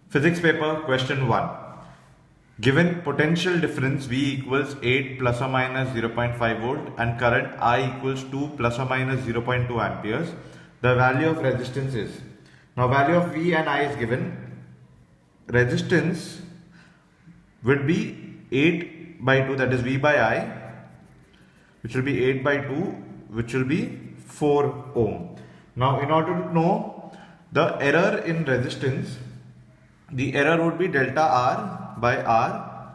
Physics paper question 1. Given potential difference V equals 8 plus or minus 0.5 volt and current I equals 2 plus or minus 0.2 amperes, the value of resistance is. Now value of V and I is given. Resistance would be 8 by 2, that is V by I, which will be 8 by 2, which will be 4 ohm. Now in order to know the error in resistance, the error would be delta R by R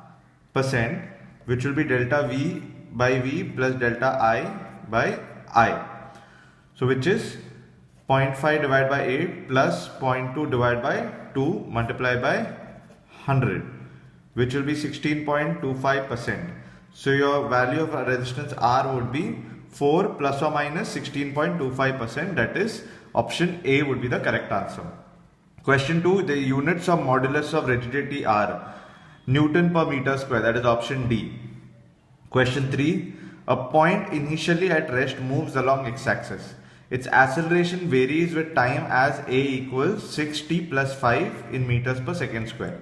percent, which will be delta V by V plus delta I by I. So which is 0.5 divided by 8 plus 0.2 divided by 2 multiplied by 100, which will be 16.25%. So your value of resistance R would be 4 plus or minus 16.25%. That is option A would be the correct answer. Question 2, the units of modulus of rigidity are Newton per meter square, that is option D. Question 3, a point initially at rest moves along x-axis. Its acceleration varies with time as a equals 6t plus 5 in meters per second square.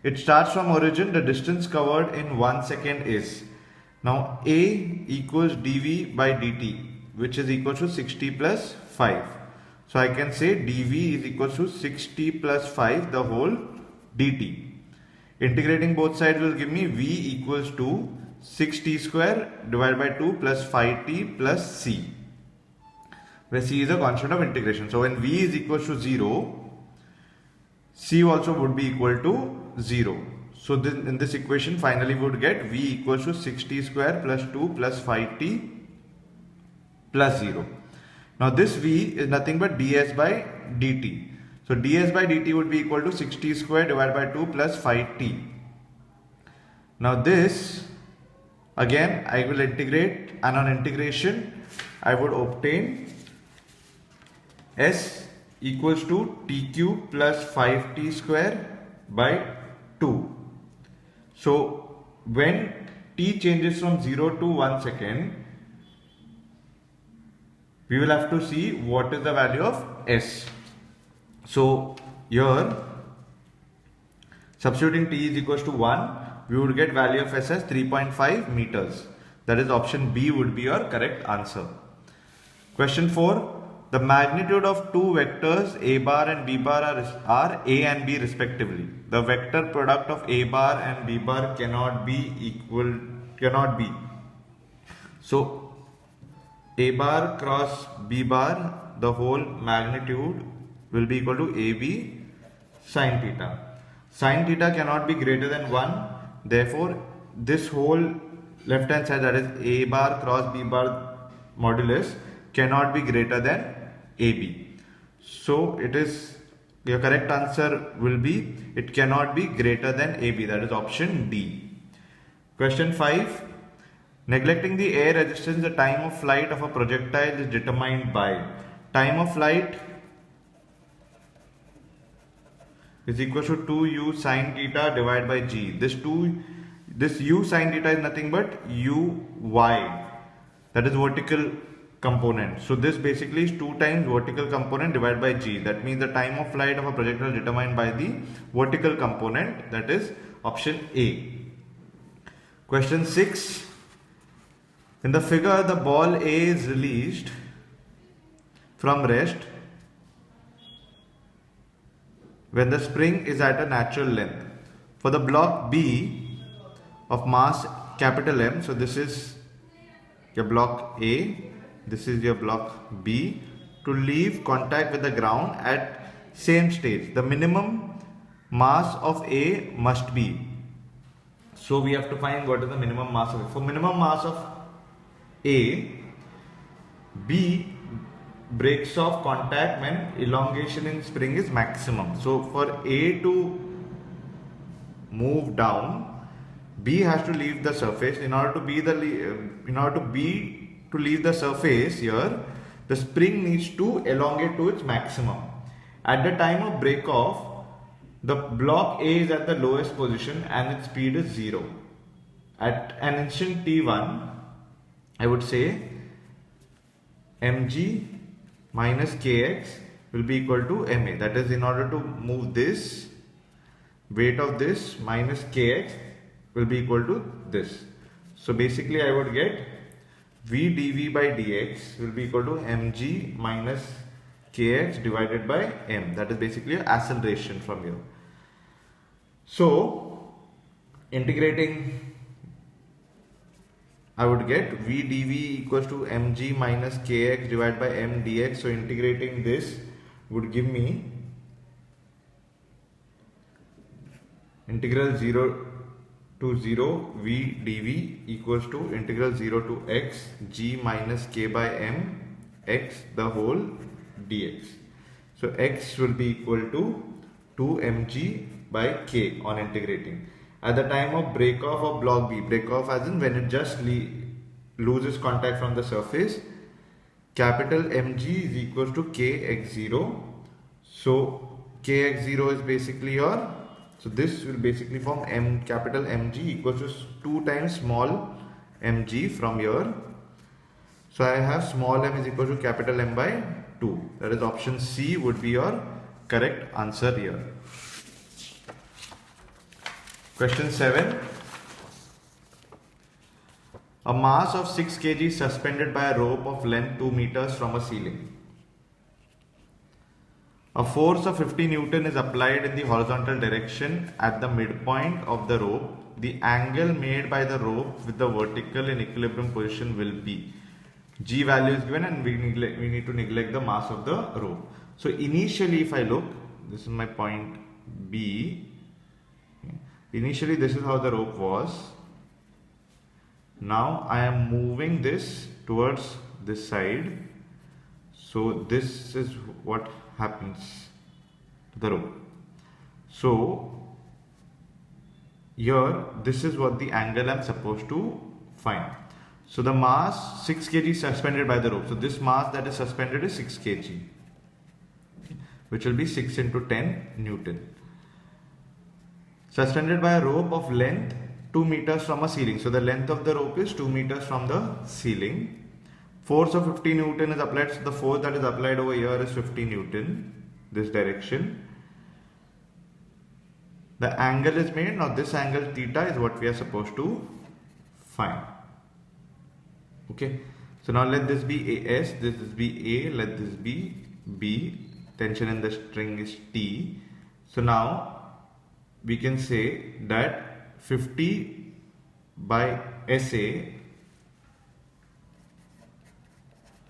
It starts from origin, the distance covered in 1 second is. Now a equals dv by dt, which is equal to 60 plus 5. So I can say dv is equal to 60 plus 5 the whole dt. Integrating both sides will give me v equals to 6t square divided by 2 plus 5t plus c, where c is a constant of integration. So when v is equal to 0, c also would be equal to 0. So then in this equation finally we would get v equals to 6t square plus 2 plus 5t plus 0. Now this v is nothing but ds by dt. So ds by dt would be equal to 6t square divided by 2 plus 5t. Now this again I will integrate, and on integration I would obtain s equals to t cube plus 5t square by 2. So when t changes from 0 to 1 second, we will have to see what is the value of s. So here substituting t is equals to 1, we would get value of s as 3.5 meters. That is option B would be your correct answer. Question 4. The magnitude of two vectors a bar and b bar are a and b respectively. The vector product of a bar and b bar cannot be. So a bar cross b bar, the whole magnitude will be equal to ab sine theta. Sine theta cannot be greater than 1. Therefore, this whole left hand side, that is a bar cross b bar modulus, cannot be greater than ab. So it is, your correct answer will be, it cannot be greater than ab. That is option D. Question 5. Neglecting the air resistance, the time of flight of a projectile is determined by. Time of flight is equal to 2u sine theta divided by g. This u sine theta is nothing but uy, that is vertical component. So this basically is 2 times vertical component divided by g. That means the time of flight of a projectile is determined by the vertical component, that is option A. Question 6. In the figure, the ball A is released from rest when the spring is at a natural length. For the block B of mass capital M, so this is your block A, this is your block B, to leave contact with the ground at same stage, the minimum mass of A must be. So we have to find what is the minimum mass of A. For minimum mass of A, B breaks off contact when elongation in spring is maximum. So for A to move down, B has to leave the surface. In order to B to leave the surface here, the spring needs to elongate to its maximum. At the time of break off, the block A is at the lowest position and its speed is 0. At an instant t1, I would say mg minus kx will be equal to ma. That is, in order to move this, weight of this minus kx will be equal to this. So basically I would get v dv by dx will be equal to mg minus kx divided by m. That is basically an acceleration from here. So integrating, I would get v dv equals to mg minus kx divided by m dx. So integrating this would give me integral 0 to 0 v dv equals to integral 0 to x g minus k by m x the whole dx. So x will be equal to 2 mg by k on integrating. At the time of break off of block B, break off as in when it just loses contact from the surface, capital Mg is equals to kx0. So kx0 is basically your, so this will basically form capital Mg equals to 2 times small mg from here. So I have small m is equal to capital M by 2. That is option C would be your correct answer here. Question 7. A mass of 6 kg is suspended by a rope of length 2 meters from a ceiling. A force of 50 Newton is applied in the horizontal direction at the midpoint of the rope. The angle made by the rope with the vertical in equilibrium position will be. G value is given and we need to neglect the mass of the rope. So initially if I look, this is my point B. Initially this is how the rope was. Now I am moving this towards this side. So this is what happens to the rope. So here this is what the angle I am supposed to find. So the mass 6 kg is suspended by the rope. So this mass that is suspended is 6 kg, which will be 6 into 10 Newton. Suspended by a rope of length 2 meters from a ceiling. So the length of the rope is 2 meters from the ceiling. Force of 50 Newton is applied. So the force that is applied over here is 50 Newton, this direction. The angle is made. Now this angle theta is what we are supposed to find. Okay. So now let this be AS, this is be A, let this be B. Tension in the string is T. So now we can say that 50 by SA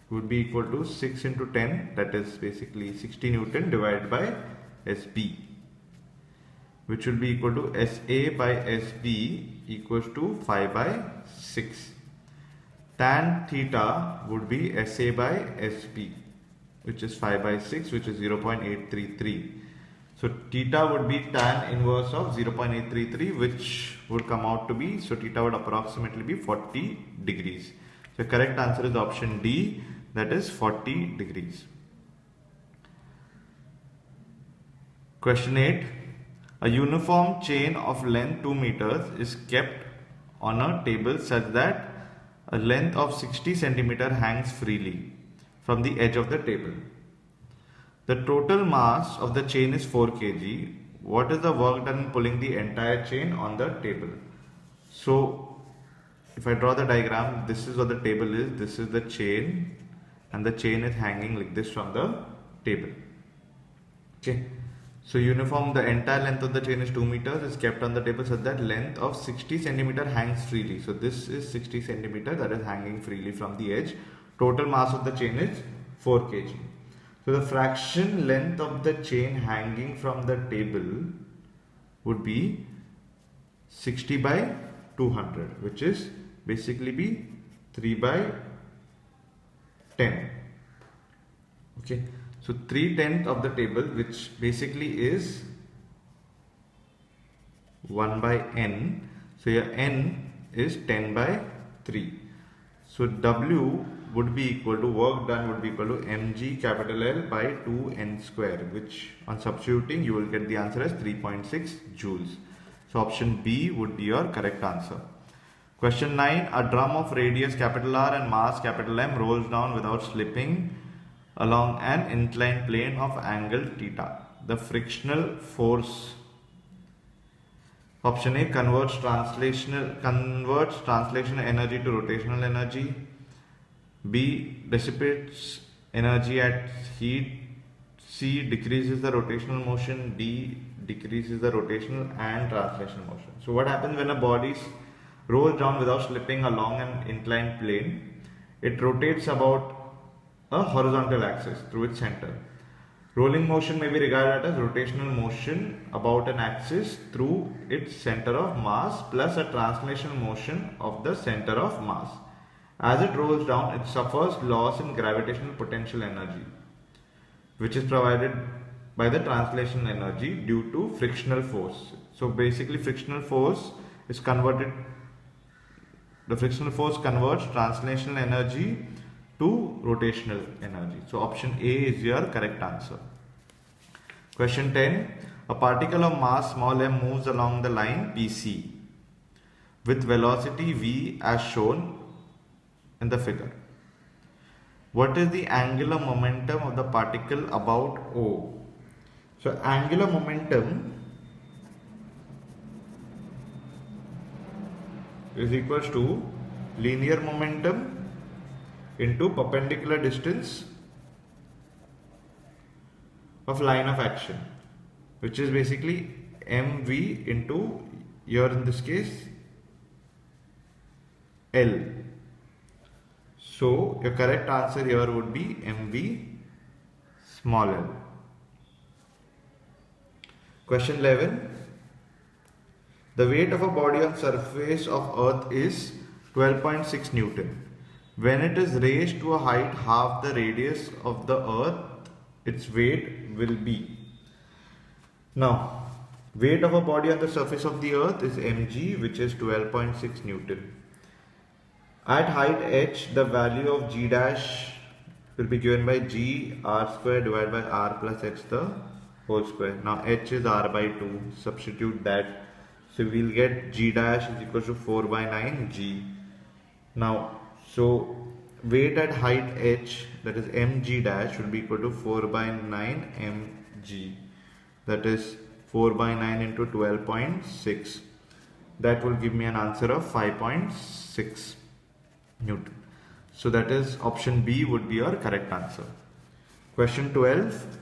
would be equal to 6 into 10, that is basically 60 Newton divided by SB, which will be equal to SA by SB equals to 5 by 6. Tan theta would be SA by SB, which is 5 by 6, which is 0.833. So theta would be tan inverse of 0.833, which would come out to be, so theta would approximately be 40 degrees. So correct answer is option D, that is 40 degrees. Question 8. A uniform chain of length 2 meters is kept on a table such that a length of 60 centimeter hangs freely from the edge of the table. The total mass of the chain is 4 kg. What is the work done in pulling the entire chain on the table? So if I draw the diagram, this is what the table is, this is the chain, and the chain is hanging like this from the table. Okay. So uniform, the entire length of the chain is 2 meters, is kept on the table such that length of 60 centimeter hangs freely. So this is 60 centimeter that is hanging freely from the edge. Total mass of the chain is 4 kg. So the fraction length of the chain hanging from the table would be 60 by 200, which is basically be 3 by 10. Okay. So 3/10 of the table, which basically is 1 by n. So your n is 10 by 3. So W would be equal to, work done would be equal to mg capital L by 2n square, which on substituting you will get the answer as 3.6 joules. So option B would be your correct answer. Question 9. A drum of radius capital R and mass capital M rolls down without slipping along an inclined plane of angle theta. The frictional force. Option A converts translational energy to rotational energy. B dissipates energy at heat. C decreases the rotational motion. D decreases the rotational and translational motion. So what happens when a body rolls down without slipping along an inclined plane? It rotates about a horizontal axis through its center. Rolling motion may be regarded as rotational motion about an axis through its center of mass plus a translational motion of the center of mass. As it rolls down, it suffers loss in gravitational potential energy, which is provided by the translational energy due to frictional force. So basically frictional force converts translational energy to rotational energy. So option A is your correct answer. Question 10. A particle of mass small m moves along the line PC with velocity v as shown in the figure. What is the angular momentum of the particle about O? So angular momentum is equals to linear momentum into perpendicular distance of line of action, which is basically mv into, here in this case, L. So your correct answer here would be mv small l. Question 11. The weight of a body on surface of earth is 12.6 Newton. When it is raised to a height half the radius of the earth, its weight will be. Now, weight of a body on the surface of the earth is mg, which is 12.6 Newton. At height h, the value of g dash will be given by g r square divided by r plus h the whole square. Now h is r by 2, substitute that. So we will get g dash is equal to 4 by 9 g. Now, so weight at height h, that is mg dash, will be equal to 4 by 9 mg. That is 4 by 9 into 12.6. That will give me an answer of 5.6 Newton. So that is option B would be your correct answer. Question 12.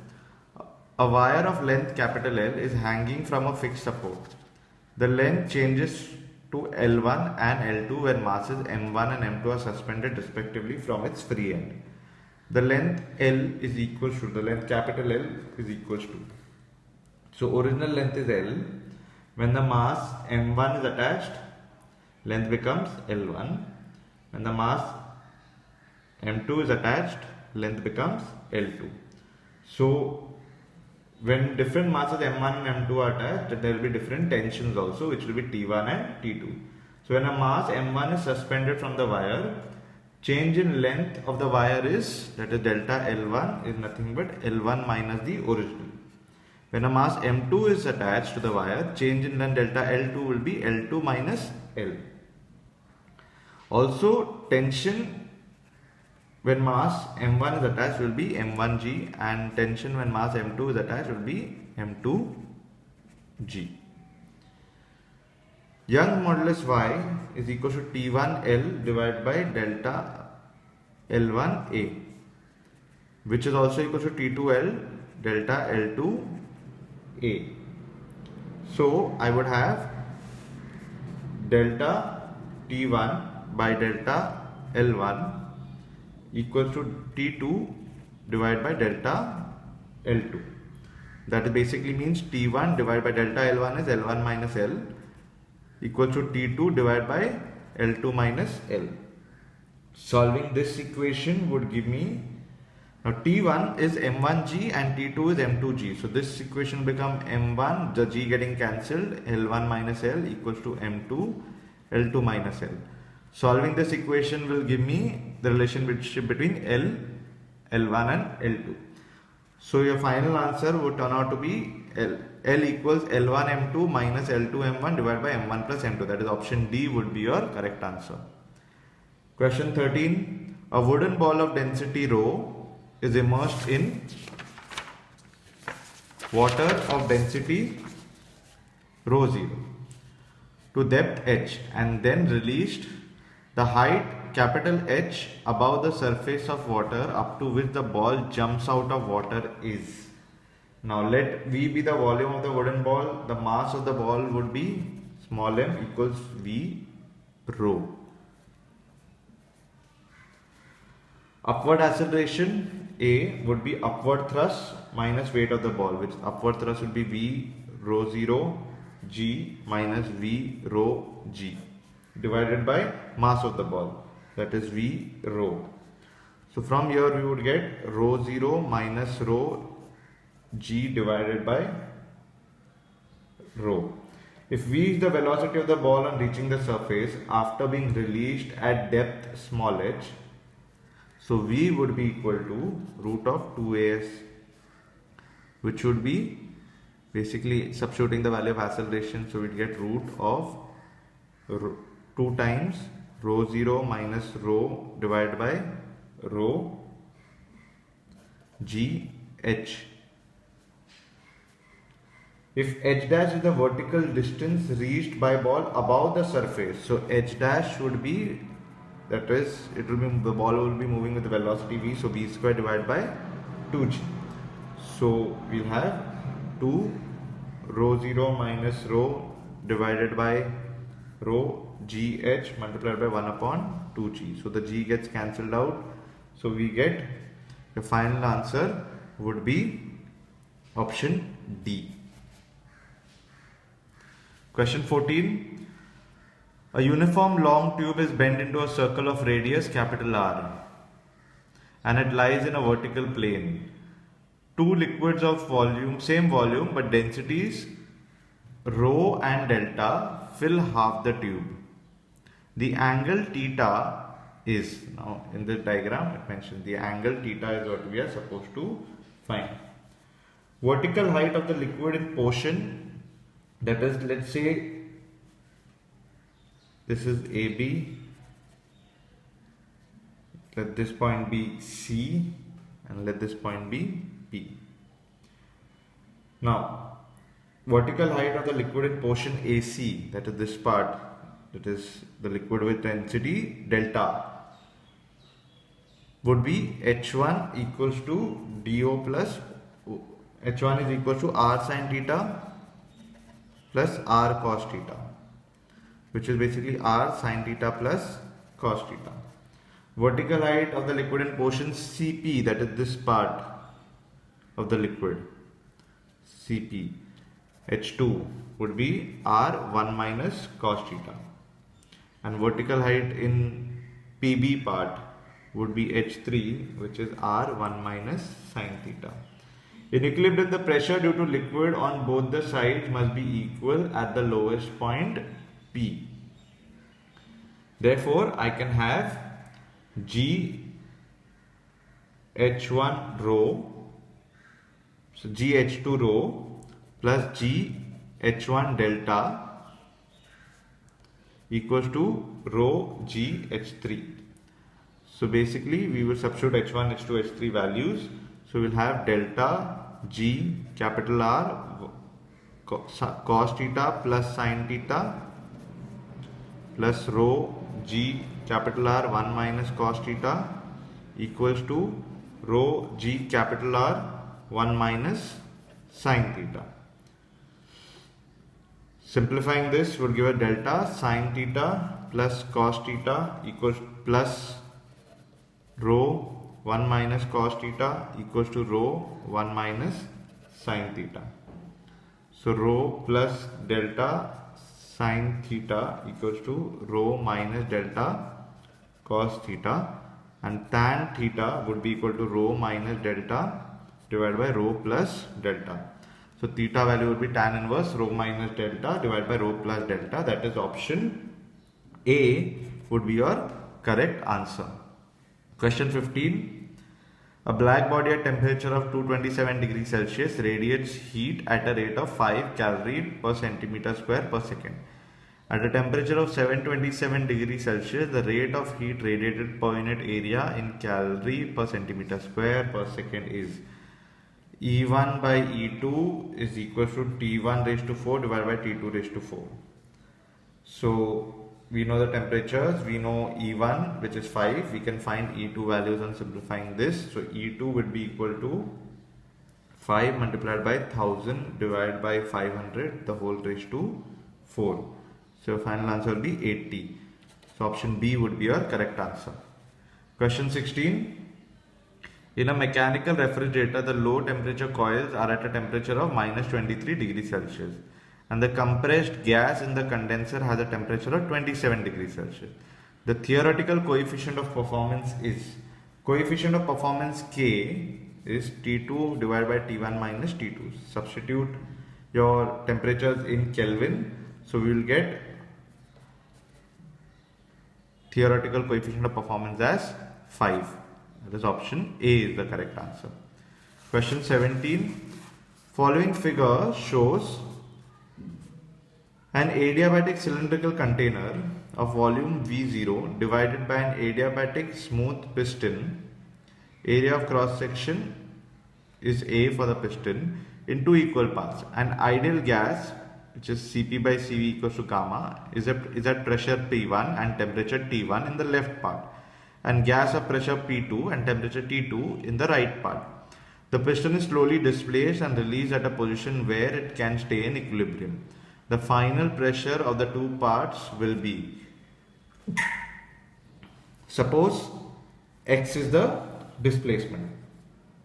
A wire of length capital L is hanging from a fixed support. The length changes to L1 and L2 when masses M1 and M2 are suspended respectively from its free end. The length L is equals to, the length capital L is equals to. So original length is L. When the mass M1 is attached, length becomes L1. When the mass M2 is attached, length becomes L2. So when different masses M1 and M2 are attached, there will be different tensions also, which will be T1 and T2. So when a mass M1 is suspended from the wire, change in length of the wire is, that is delta L1 is nothing but L1 minus the original. When a mass M2 is attached to the wire, change in length delta L2 will be L2 minus L. Also, tension when mass M1 is attached will be M1G, and tension when mass M2 is attached will be M2G. Young's modulus Y is equal to T1L divided by delta L1A, which is also equal to T2L delta L2A. So I would have delta T1 by delta L1 equals to T2 divided by delta L2. That basically means T1 divided by delta L1 is L1 minus L equals to T2 divided by L2 minus L. Solving this equation would give me, now T1 is M1G and T2 is M2G. So this equation will become M1, the G getting cancelled, L1 minus L equals to M2, L2 minus L. Solving this equation will give me the relationship between L, L1 and L2. So your final answer would turn out to be L equals L1 M2 minus L2 M1 divided by M1 plus M2. That is option D would be your correct answer. Question 13. A wooden ball of density rho is immersed in water of density rho 0 to depth h and then released, the height capital H above the surface of water up to which the ball jumps out of water is. Now let V be the volume of the wooden ball. The mass of the ball would be small m equals V rho. Upward acceleration A would be upward thrust minus weight of the ball, which upward thrust would be V rho 0 G minus V rho G divided by mass of the ball, that is V rho. So from here we would get rho 0 minus rho G divided by rho. If V is the velocity of the ball on reaching the surface after being released at depth small h, so V would be equal to root of 2as, which would be basically substituting the value of acceleration. So we'd get root of 2 times rho 0 minus rho divided by rho G h. If h dash is the vertical distance reached by ball above the surface, so h dash would be, that is, it will be, the ball will be moving with the velocity v, so v square divided by 2g. So we'll have 2 rho 0 minus rho divided by rho gh multiplied by 1 upon 2g. So the g gets cancelled out. So we get the final answer would be option D. Question 14. A uniform long tube is bent into a circle of radius capital R and it lies in a vertical plane. Two liquids of volume, same volume but densities rho and delta fill half the tube. The angle theta is, now in the diagram it mentions the angle theta is what we are supposed to find. Vertical height of the liquid in portion, that is, let's say this is AB, let this point be C and let this point be P. Now vertical height of the liquid in portion AC, that is this part, that is the liquid with density delta, would be H1 equals to DO plus H1 is equal to R sin theta plus R cos theta, which is basically R sin theta plus cos theta. Vertical height of the liquid in portion CP, that is this part of the liquid, CP, H2 would be R1 minus cos theta, and vertical height in PB part would be H3, which is R1 minus sin theta. In equilibrium, the pressure due to liquid on both the sides must be equal at the lowest point P. Therefore, I can have G H1 rho, so G H2 rho plus G H1 delta equals to rho G H3. So basically we will substitute H1, H2, H3 values. So we'll have delta G capital R cos theta plus sin theta plus rho G capital R 1 minus cos theta equals to rho G capital R 1 minus sin theta. Simplifying this would give a delta sin theta plus cos theta equals plus rho 1 minus cos theta equals to rho 1 minus sin theta. So rho plus delta sin theta equals to rho minus delta cos theta, and tan theta would be equal to rho minus delta divided by rho plus delta. So theta value would be tan inverse rho minus delta divided by rho plus delta. That is option A would be your correct answer. Question 15. A black body at temperature of 227 degrees Celsius radiates heat at a rate of 5 calories per centimeter square per second. At a temperature of 727 degrees Celsius, the rate of heat radiated per unit area in calorie per centimeter square per second is E1 by E2 is equal to T1 raised to 4 divided by T2 raised to 4. So we know the temperatures, we know E1 which is 5, we can find E2 values on simplifying this. So E2 would be equal to 5 multiplied by 1000 divided by 500 the whole raised to 4. So final answer will be 80. So option B would be your correct answer. Question 16. In a mechanical refrigerator, the low temperature coils are at a temperature of minus 23 degrees Celsius and the compressed gas in the condenser has a temperature of 27 degrees Celsius. The theoretical coefficient of performance is, coefficient of performance K is T2 divided by T1 minus T2. Substitute your temperatures in Kelvin. So we will get theoretical coefficient of performance as 5. That is option A is the correct answer. Question 17. Following figure shows an adiabatic cylindrical container of volume V0 divided by an adiabatic smooth piston. Area of cross section is A for the piston in two equal parts. An ideal gas, which is Cp by Cv equals to gamma, is at pressure P1 and temperature T1 in the left part, and gas of pressure P2 and temperature T2 in the right part. The piston is slowly displaced and released at a position where it can stay in equilibrium. The final pressure of the two parts will be, suppose X is the displacement.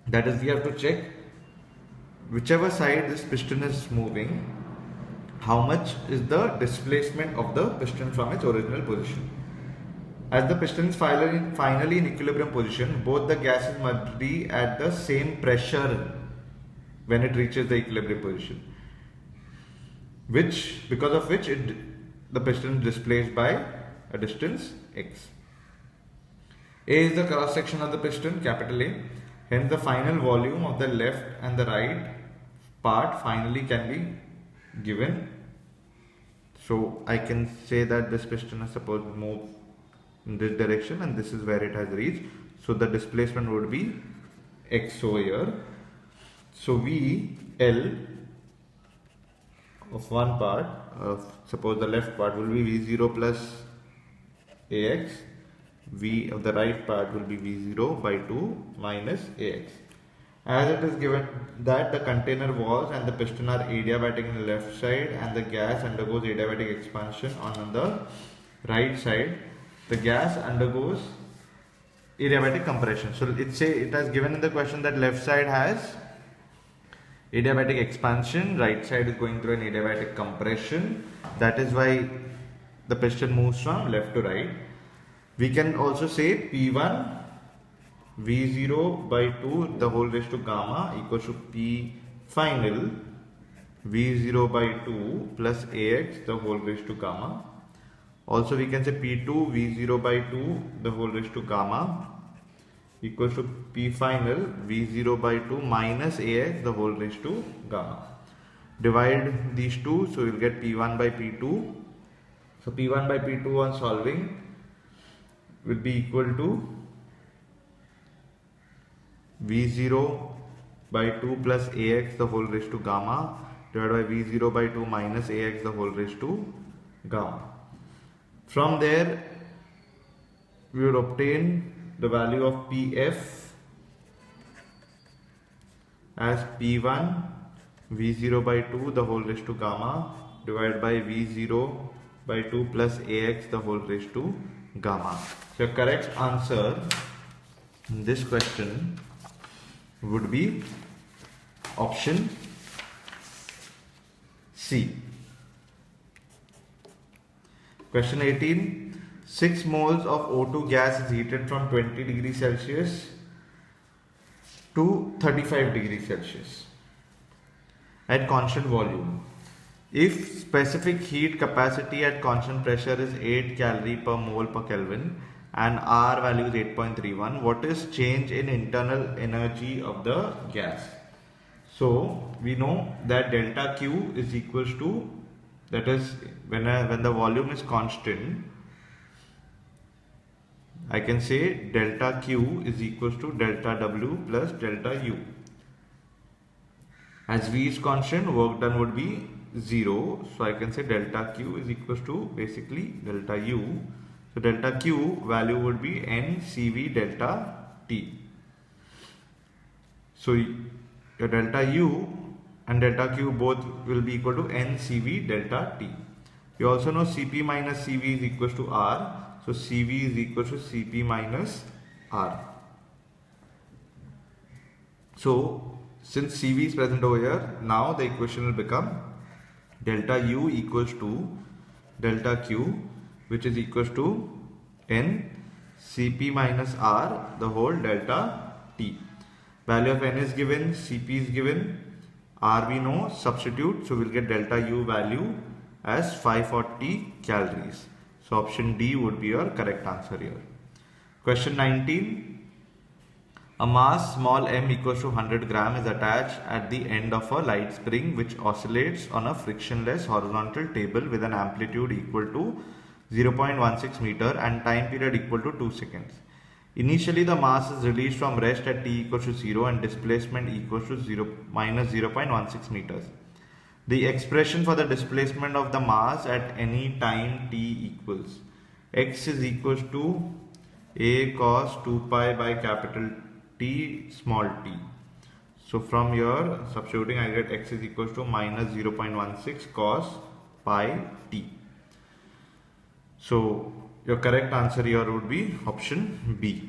That is, we have to check whichever side this piston is moving, how much is the displacement of the piston from its original position. As the piston is finally in equilibrium position, both the gases must be at the same pressure when it reaches the equilibrium position, because of which the piston is displaced by a distance x. A is the cross section of the piston, capital A. Hence the final volume of the left and the right part finally can be given. So I can say that this piston is supposed to move in this direction and this is where it has reached. So the displacement would be x over here. So VL of one part, suppose the left part will be V0 plus AX. V of the right part will be V0 by 2 minus AX. As it is given that the container walls and the piston are adiabatic in the left side and the gas undergoes adiabatic expansion on the right side, the gas undergoes adiabatic compression. So it has given in the question that left side has adiabatic expansion, right side is going through an adiabatic compression. That is why the piston moves from left to right. We can also say P1 V0 by 2 the whole raised to gamma equals to P final V0 by 2 plus AX the whole raised to gamma. Also we can say P2 V0 by 2 the whole raised to gamma equals to P final V0 by 2 minus AX the whole raised to gamma. Divide these two, so you'll get P1 by P2. So P1 by P2 on solving will be equal to V0 by 2 plus AX the whole raised to gamma divided by V0 by 2 minus AX the whole raised to gamma. From there we will obtain the value of PF as P1 V0 by 2 the whole raised to gamma divided by V0 by 2 plus AX the whole raised to gamma. So correct answer in this question would be option C. Question 18. 6 moles of O2 gas is heated from 20 degrees Celsius to 35 degrees Celsius at constant volume. If specific heat capacity at constant pressure is 8 calorie per mole per Kelvin and R value is 8.31, what is change in internal energy of the gas? So we know that delta Q is equals to that is when the volume is constant, I can say delta Q is equals to delta W plus delta U. As V is constant, work done would be 0. So I can say delta Q is equals to basically delta U. So delta Q value would be N CV delta T. So your delta U and delta Q both will be equal to N CV delta T. You also know Cp minus Cv is equals to R. So Cv is equal to Cp minus R. So since Cv is present over here, now the equation will become delta U equals to delta Q, which is equals to N Cp minus R the whole delta T. Value of N is given, Cp is given, R we know, substitute, so we'll get delta U value as 540 calories. So option D would be your correct answer here. Question 19. A mass small m equals to 100 gram is attached at the end of a light spring which oscillates on a frictionless horizontal table with an amplitude equal to 0.16 meter and time period equal to 2 seconds. Initially the mass is released from rest at t equals to 0 and displacement equals to minus 0.16 meters. The expression for the displacement of the mass at any time t equals x is equals to a cos 2 pi by capital T small t. So from here substituting I get x is equals to minus 0.16 cos pi t. So your correct answer here would be option B.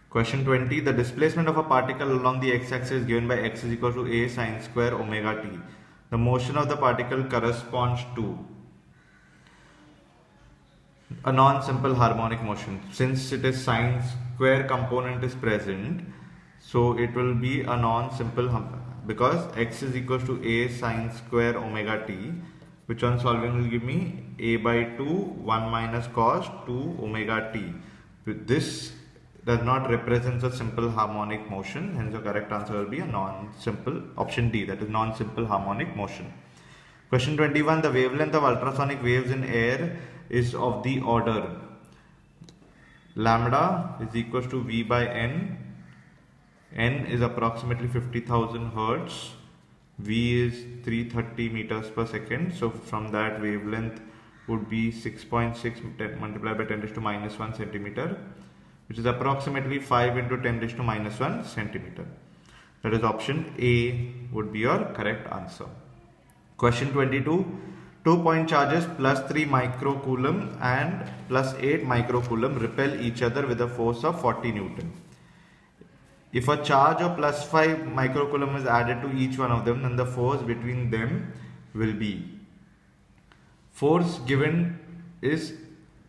Question 20. The displacement of a particle along the x-axis is given by x is equal to a sine square omega t. The motion of the particle corresponds to a non-simple harmonic motion. Since it is sine square component is present, so it will be a non-simple because x is equals to a sine square omega t, which on solving will give me a by 2 1 minus cos 2 omega t. This does not represent a simple harmonic motion, hence the correct answer will be a non-simple option D, that is non-simple harmonic motion. Question 21. The wavelength of ultrasonic waves in air is of the order lambda is equals to v by n. N is approximately 50,000 hertz. V is 330 meters per second. So from that wavelength would be 6.6 multiplied by 10 raised to minus 1 centimeter, which is approximately 5 into 10 raised to minus 1 centimeter. That is option A would be your correct answer. Question 22. 2-point charges plus 3 microcoulomb and plus 8 microcoulomb repel each other with a force of 40 Newton. If a charge of plus 5 microcoulomb is added to each one of them, then the force between them will be. Force given is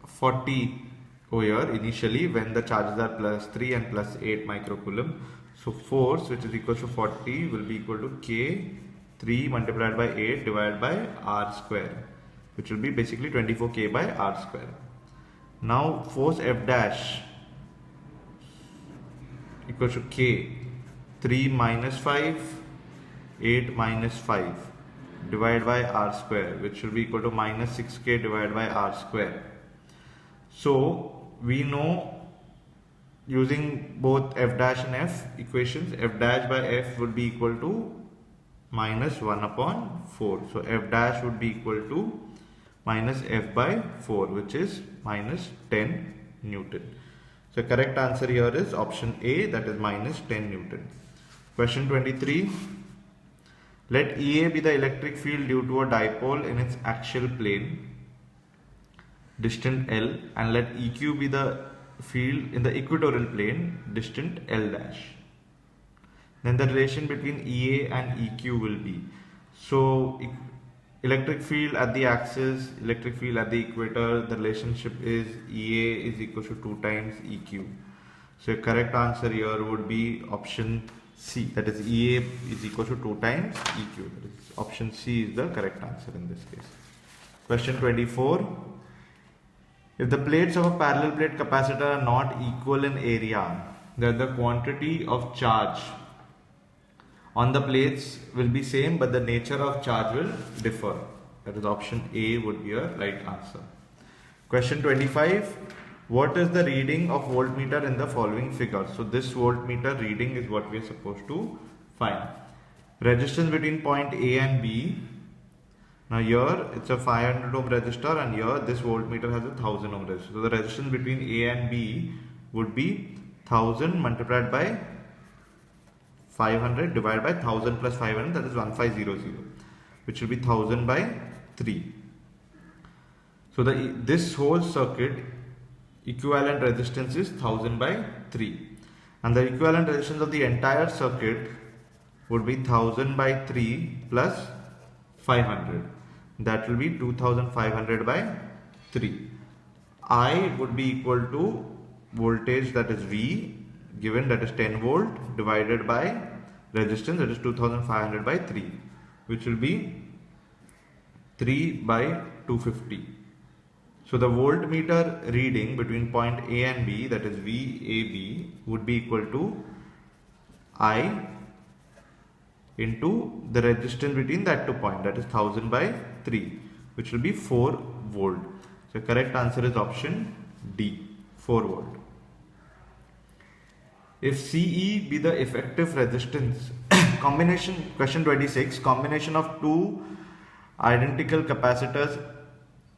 40 over here initially when the charges are plus 3 and plus 8 microcoulomb. So force, which is equal to 40, will be equal to K 3 multiplied by 8 divided by R square, which will be basically 24K by R square. Now force F dash equals to K 3 minus 5 8 minus 5 divided by R square, which will be equal to minus 6K divided by R square. So we know using both F dash and F equations, F dash by F would be equal to minus 1 upon 4. So F dash would be equal to minus F by 4, which is minus 10 Newton. So correct answer here is option A, that is minus 10 Newton. Question 23. Let EA be the electric field due to a dipole in its axial plane distant L, and let EQ be the field in the equatorial plane distant L dash. Then the relation between EA and EQ will be, so electric field at the axis, electric field at the equator, the relationship is EA is equal to 2 times EQ. So correct answer here would be option C, that is EA is equal to 2 times EQ. That is option C is the correct answer in this case. Question 24. If the plates of a parallel plate capacitor are not equal in area, then the quantity of charge on the plates will be same, but the nature of charge will differ. That is option A would be a right answer. Question 25. What is the reading of voltmeter in the following figure? So this voltmeter reading is what we are supposed to find. Resistance between point A and B. Now here it's a 500 ohm resistor, and here this voltmeter has a 1000 ohm resistor. So the resistance between A and B would be 1000 multiplied by 500 divided by 1000 plus 500, that is 1500, which will be 1000 by 3. So this whole circuit equivalent resistance is 1000 by 3, and the equivalent resistance of the entire circuit would be 1000 by 3 plus 500. That will be 2500 by 3. I would be equal to voltage, that is V, given, that is 10 volt, divided by resistance, that is 2500 by 3, which will be 3 by 250. So the voltmeter reading between point A and B, that is VAB, would be equal to I into the resistance between that two points, that is 1000 by 3, which will be 4 volt. So correct answer is option D, 4 volt. If CE be the effective resistance, question 26, combination of two identical capacitors,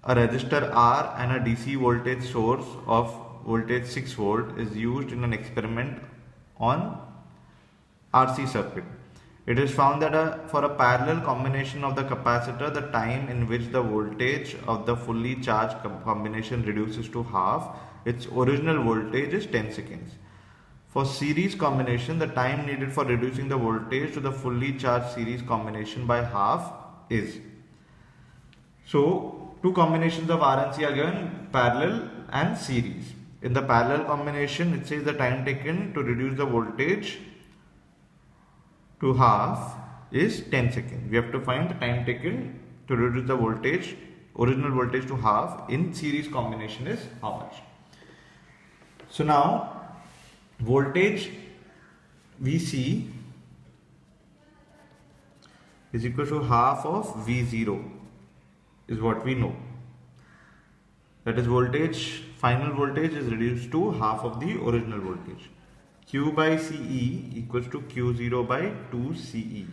a resistor R and a DC voltage source of voltage 6 volt is used in an experiment on RC circuit. It is found that for a parallel combination of the capacitor, the time in which the voltage of the fully charged combination reduces to half its original voltage is 10 seconds. For series combination, the time needed for reducing the voltage to the fully charged series combination by half is. So, two combinations of R and C are given, parallel and series. In the parallel combination, it says the time taken to reduce the voltage to half is 10 seconds. We have to find the time taken to reduce the voltage, original voltage to half in series combination is how much. So now voltage VC is equal to half of V0 is what we know. That is voltage, final voltage is reduced to half of the original voltage. Q by CE equals to Q0 by 2CE.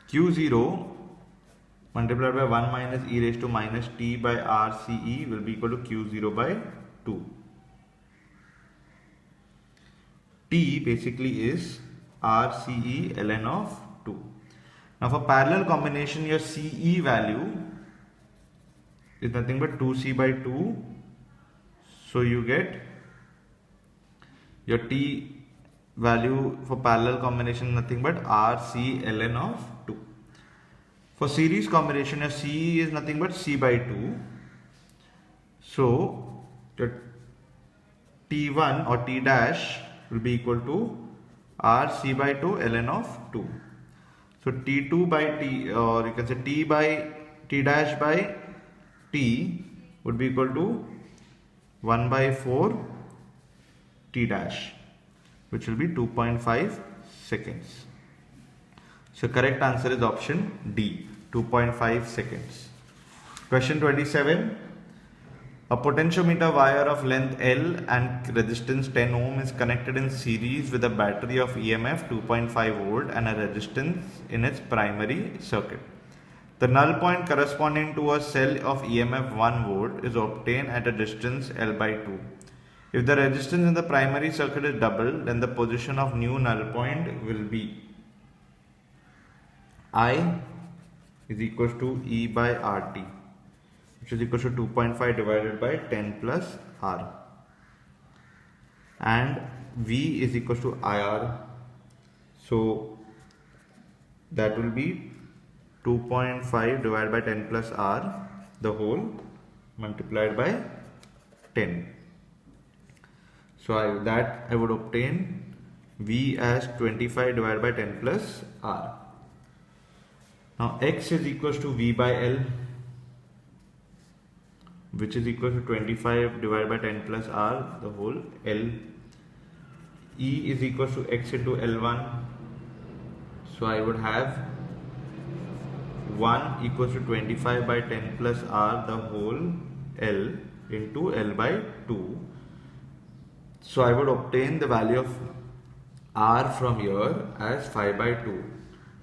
Q0 multiplied by 1 minus e raised to minus t by RCE will be equal to Q0 by 2. T basically is RCE ln of 2. Now for parallel combination, your CE value is nothing but 2C by 2. So you get your T value for parallel combination nothing but RC ln of 2. For series combination, your CE is nothing but C by 2. So your T1 or T dash will be equal to RC by 2 ln of 2. So T2 by T, or you can say T by T dash by T would be equal to 1 by 4 T dash, which will be 2.5 seconds. So correct answer is option D, 2.5 seconds. Question 27. A potentiometer wire of length L and resistance 10 ohm is connected in series with a battery of EMF 2.5 volt and a resistance in its primary circuit. The null point corresponding to a cell of EMF 1 volt is obtained at a distance L by 2. If the resistance in the primary circuit is doubled, then the position of new null point will be I is equal to E by RT, which is equal to 2.5 divided by 10 plus R, and V is equal to IR, so that will be 2.5 divided by 10 plus R the whole multiplied by 10. So I would obtain V as 25 divided by 10 plus R. Now X is equal to V by L, which is equal to 25 divided by 10 plus R the whole L. E is equal to X into L1, So I would have 1 equals to 25 by 10 plus R the whole L into L by 2. So I would obtain the value of R from here as 5 by 2.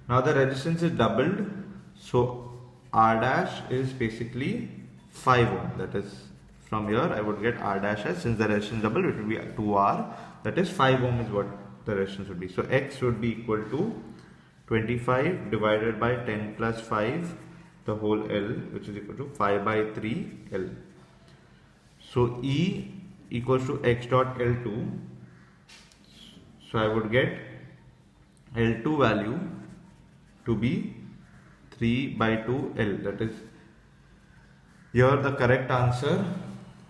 Now the resistance is doubled, so R dash is basically 5 ohm. That is, from here I would get R dash as, since the resistance is doubled, it will be 2R, that is 5 ohm is what the resistance would be. So X would be equal to 25 divided by 10 plus 5 the whole L, which is equal to 5 by 3 L. So E equals to X dot L2. So I would get L2 value to be 3 by 2 L. That is, here the correct answer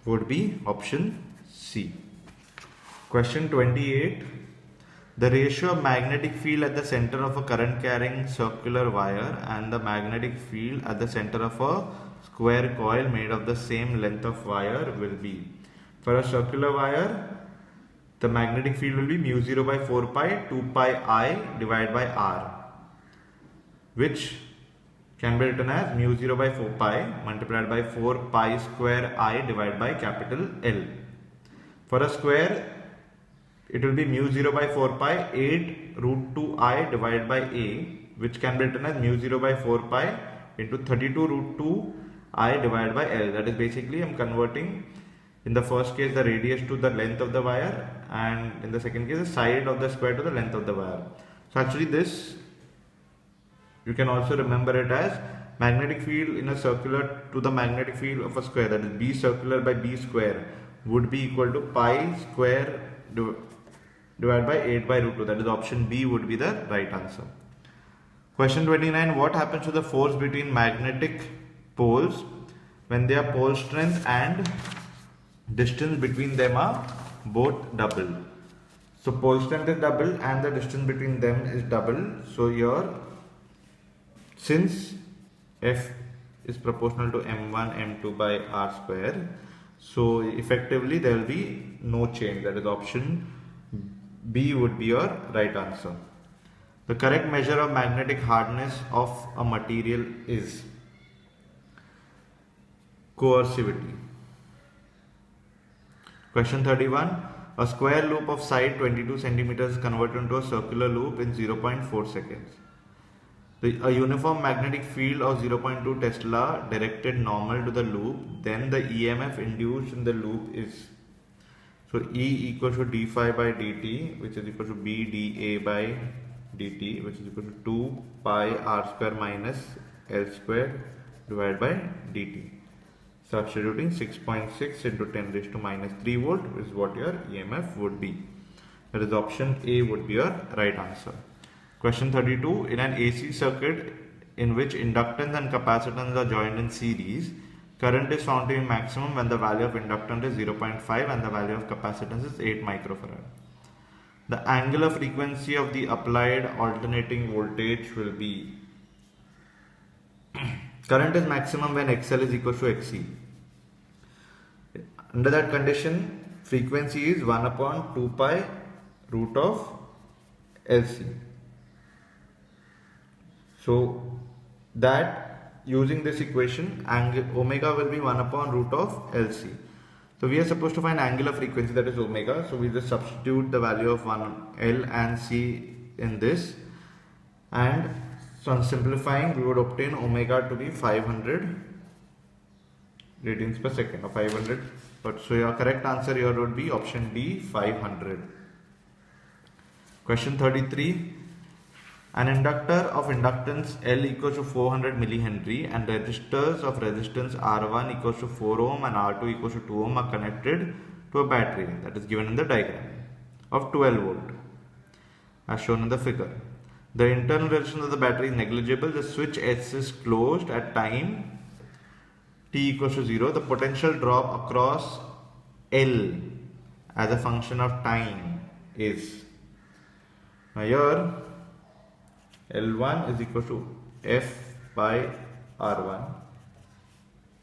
would be option C. Question 28. The ratio of magnetic field at the center of a current carrying circular wire and the magnetic field at the center of a square coil made of the same length of wire will be. For a circular wire, the magnetic field will be mu 0 by 4 pi 2 pi I divided by R, which can be written as mu 0 by 4 pi multiplied by 4 pi square I divided by capital L. For a square, it will be mu 0 by 4 pi 8 root 2 I divided by A, which can be written as mu 0 by 4 pi into 32 root 2 I divided by L. That is, basically I am converting in the first case the radius to the length of the wire, and in the second case the side of the square to the length of the wire. So actually this, you can also remember it as magnetic field in a circular to the magnetic field of a square, that is B circular by B square, would be equal to pi square divided by 8 by root 2. That is, option B would be the right answer. Question 29. What happens to the force between magnetic poles when their pole strength and distance between them are both double? So pole strength is double and the distance between them is double. So here, since F is proportional to m1 m2 by r square, so effectively there will be no change. That is, option B would be your right answer. The correct measure of magnetic hardness of a material is coercivity. Question 31. A square loop of side 22 centimeters is converted into a circular loop in 0.4 seconds. A uniform magnetic field of 0.2 Tesla directed normal to the loop, then the EMF induced in the loop is, so E equals to d phi by dt, which is equal to B dA by dt, which is equal to 2 pi r square minus L square divided by dt. Substituting 6.6 into 10 raised to minus 3 volt is what your EMF would be. That is, option A would be your right answer. Question 32. In an AC circuit in which inductance and capacitance are joined in series, current is found to be maximum when the value of inductance is 0.5 and the value of capacitance is 8 microfarad. The angular frequency of the applied alternating voltage will be, current is maximum when XL is equal to XC. Under that condition, frequency is 1 upon 2 pi root of LC. So that, using this equation, angle omega will be 1 upon root of LC. So we are supposed to find angular frequency, that is omega. So we just substitute the value of 1 L and C in this, and so on simplifying we would obtain omega to be 500 radians per second, or 500. But so your correct answer here would be option D, 500. Question 33. An inductor of inductance L equals to 400 millihenry and resistors of resistance R1 equals to 4 ohm and R2 equals to 2 ohm are connected to a battery, that is given in the diagram, of 12 volt as shown in the figure. The internal resistance of the battery is negligible. The switch S is closed at time t equals to 0. The potential drop across L as a function of time is, now here L1 is equal to F by R1,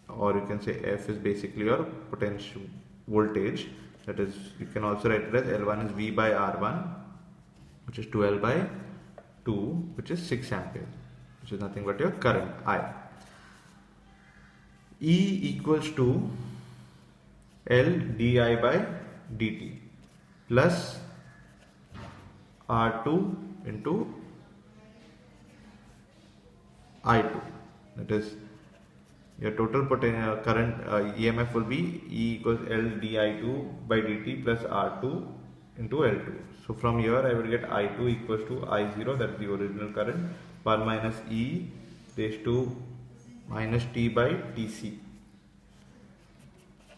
or you can say F is basically your potential voltage. That is, you can also write it as L1 is V by R1, which is 12 by 2 2, which is 6 ampere, which is nothing but your current I. E equals to L di by dt plus R2 into I2. That is, your total current EMF will be E equals L di2 by dt plus R2 into L2. So from here I will get I2 equals to I0, that is the original current, per minus E raised to minus T by Tc.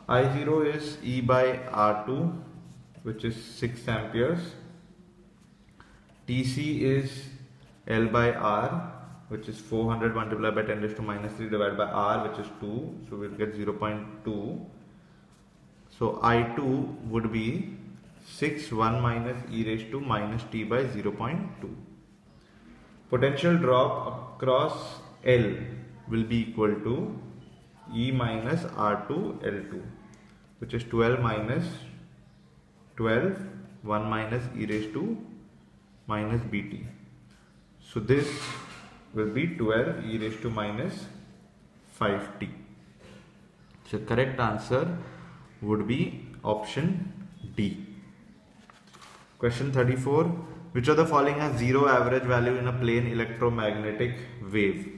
I0 is E by R2, which is 6 amperes. Tc is L by R, which is 400 multiplied by 10 raised to minus 3 divided by R, which is 2. So we'll get 0.2. So I2 would be 6 1 minus E raised to minus T by 0.2. Potential drop across L will be equal to E minus R2 L2, which is 12 minus 12 1 minus E raised to minus Bt. So this will be 12 e raised to minus 5t. So correct answer would be option D. Question 34. Which of the following has zero average value in a plane electromagnetic wave?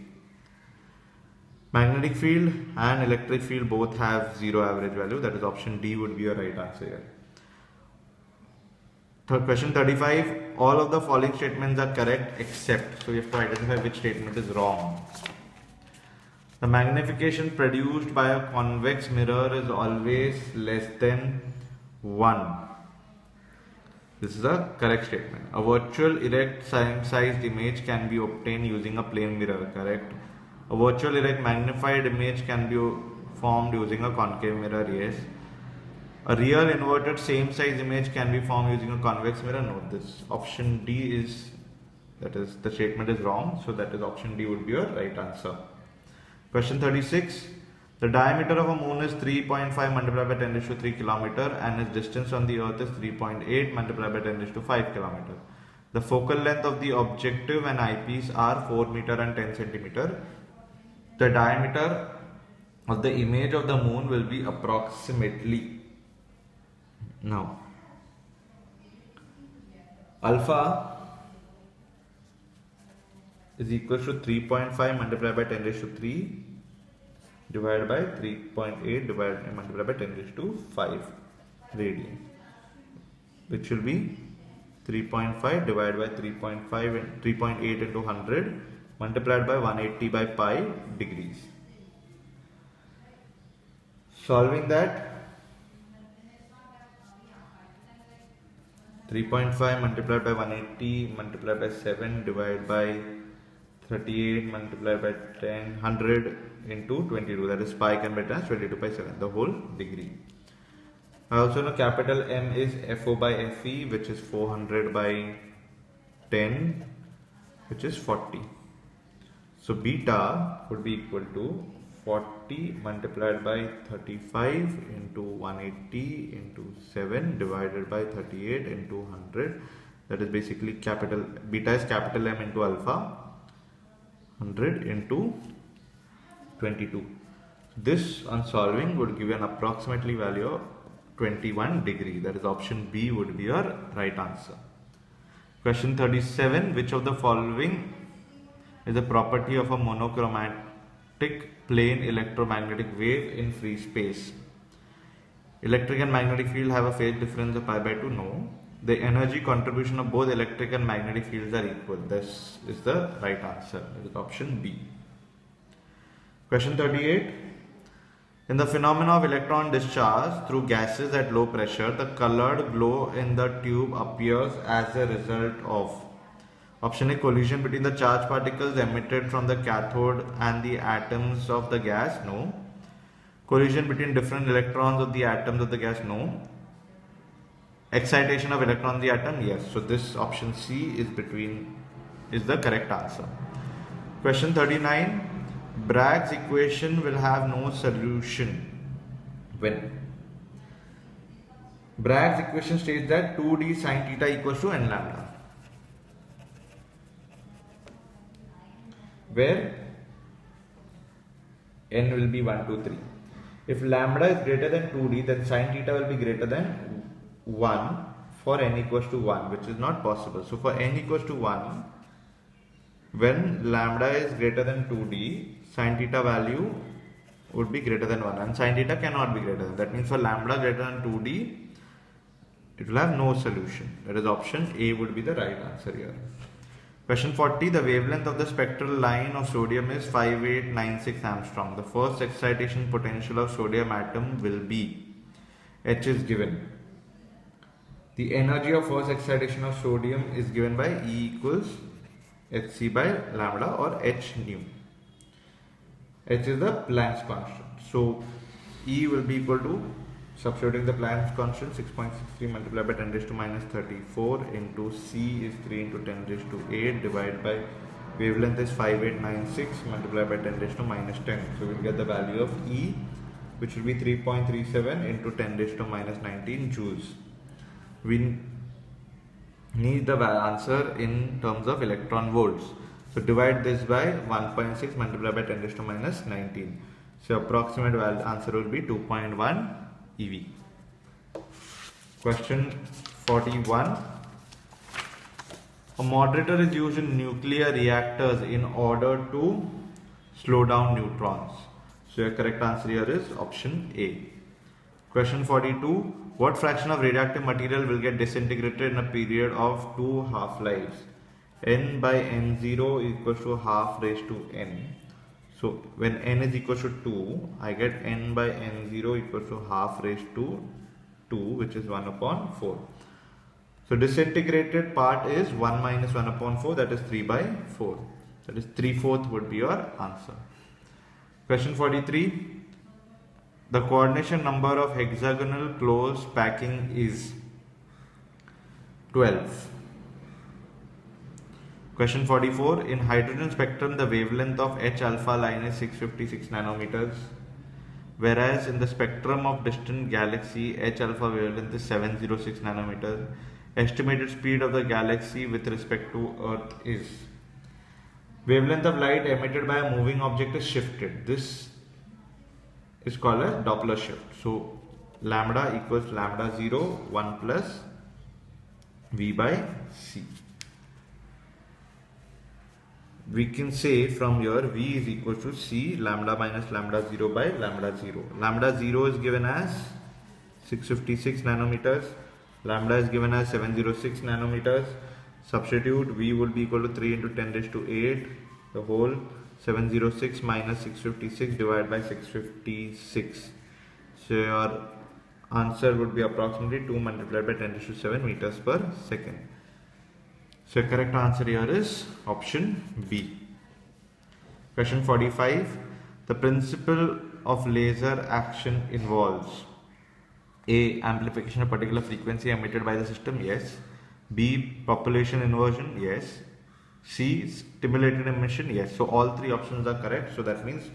Magnetic field and electric field both have zero average value. That is option D would be your right answer here. Question 35. All of the following statements are correct except, so you have to identify which statement is wrong. The magnification produced by a convex mirror is always less than 1. This is a correct statement. A virtual erect same-sized image can be obtained using a plane mirror. Correct. A virtual erect magnified image can be formed using a concave mirror. Yes. A real inverted same size image can be formed using a convex mirror. Note this. Option D is, that is, the statement is wrong. So that is option D would be your right answer. Question 36. The diameter of a moon is 3.5 multiplied by 10 raised to 3 kilometer and its distance on the earth is 3.8 multiplied by 10 raised to 5 kilometer. The focal length of the objective and eyepiece are 4 meter and 10 centimeter. The diameter of the image of the moon will be approximately. Now, alpha is equal to 3.5 multiplied by 10 raised to 3 divided by 3.8 multiplied by 10 raised to 5 radian, which will be 3.5 divided by 3.5 and 3.8 into 100 multiplied by 180 by pi degrees. Solving that, 3.5 multiplied by 180 multiplied by 7 divided by 38 multiplied by 10, 100 into 22, that is pi can be written as 22 by 7, the whole degree. I also know capital M is FO by FE, which is 400 by 10, which is 40. So beta would be equal to 40 multiplied by 35 into 180 into 7 divided by 38 into 100. That is basically capital, beta is capital M into alpha, 100 into 22. This on solving would give you an approximately value of 21 degree. That is option B would be your right answer. Question 37. Which of the following is a property of a monochromatic plane electromagnetic wave in free space? Electric and magnetic field have a phase difference of pi by 2. No. The energy contribution of both electric and magnetic fields are equal. This is the right answer. That is option B. Question 38. In the phenomena of electron discharge through gases at low pressure, the colored glow in the tube appears as a result of option A, collision between the charged particles emitted from the cathode and the atoms of the gas. No. Collision between different electrons of the atoms of the gas. No. Excitation of electron in the atom. Yes. So this option C is the correct answer. Question 39. Bragg's equation will have no solution when Bragg's equation states that 2d sin theta equals to n lambda. where n will be 1, 2, 3. If lambda is greater than 2d, then sine theta will be greater than 1 for n equals to 1, which is not possible. So for n equals to 1, when lambda is greater than 2d, sine theta value would be greater than 1, and sine theta cannot be greater than. That means for lambda greater than 2d, it will have no solution. That is option A would be the right answer here. Question 40. The wavelength of the spectral line of sodium is 5896 angstrom. The first excitation potential of sodium atom will be, H is given. The energy of first excitation of sodium is given by E equals Hc by lambda, or H nu. H is the Planck's constant. So E will be equal to, substituting the Planck's constant, 6.63 multiplied by 10 raised to minus 34 into C is 3 into 10 raised to 8 divided by wavelength is 5896 multiplied by 10 raised to minus 10. So we will get the value of E, which will be 3.37 into 10 raised to minus 19 joules. We need the answer in terms of electron volts. So divide this by 1.6 multiplied by 10 raised to minus 19. So approximate answer will be 2.1 EV. Question 41. A moderator is used in nuclear reactors in order to slow down neutrons. So your correct answer here is option A. Question 42. What fraction of radioactive material will get disintegrated in a period of 2 half-lives? N by N0 equals to half raised to N. So when n is equal to 2, I get n by n0 equals to half raised to 2, which is 1 upon 4. So disintegrated part is 1 minus 1 upon 4, that is 3 by 4. That is 3/4 would be your answer. Question 43. The coordination number of hexagonal close packing is 12. Question 44. In hydrogen spectrum, the wavelength of H alpha line is 656 nanometers, whereas in the spectrum of distant galaxy, H alpha wavelength is 706 nanometers. Estimated speed of the galaxy with respect to Earth is. Wavelength of light emitted by a moving object is shifted. This is called a Doppler shift. So lambda equals lambda 0 1 plus V by C. We can say from here V is equal to C lambda minus lambda 0 by lambda 0. Lambda 0 is given as 656 nanometers. Lambda is given as 706 nanometers. Substitute V will be equal to 3 into 10 raised to 8. The whole 706 minus 656 divided by 656. So your answer would be approximately 2 multiplied by 10 raised to 7 meters per second. So correct answer here is option B. Question 45. The principle of laser action involves A. Amplification of particular frequency emitted by the system, yes. B. Population inversion, yes. C. Stimulated emission, yes. So all three options are correct. So that means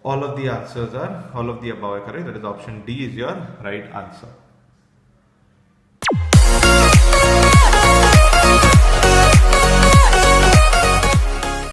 all of the above are correct. That is option D is your right answer.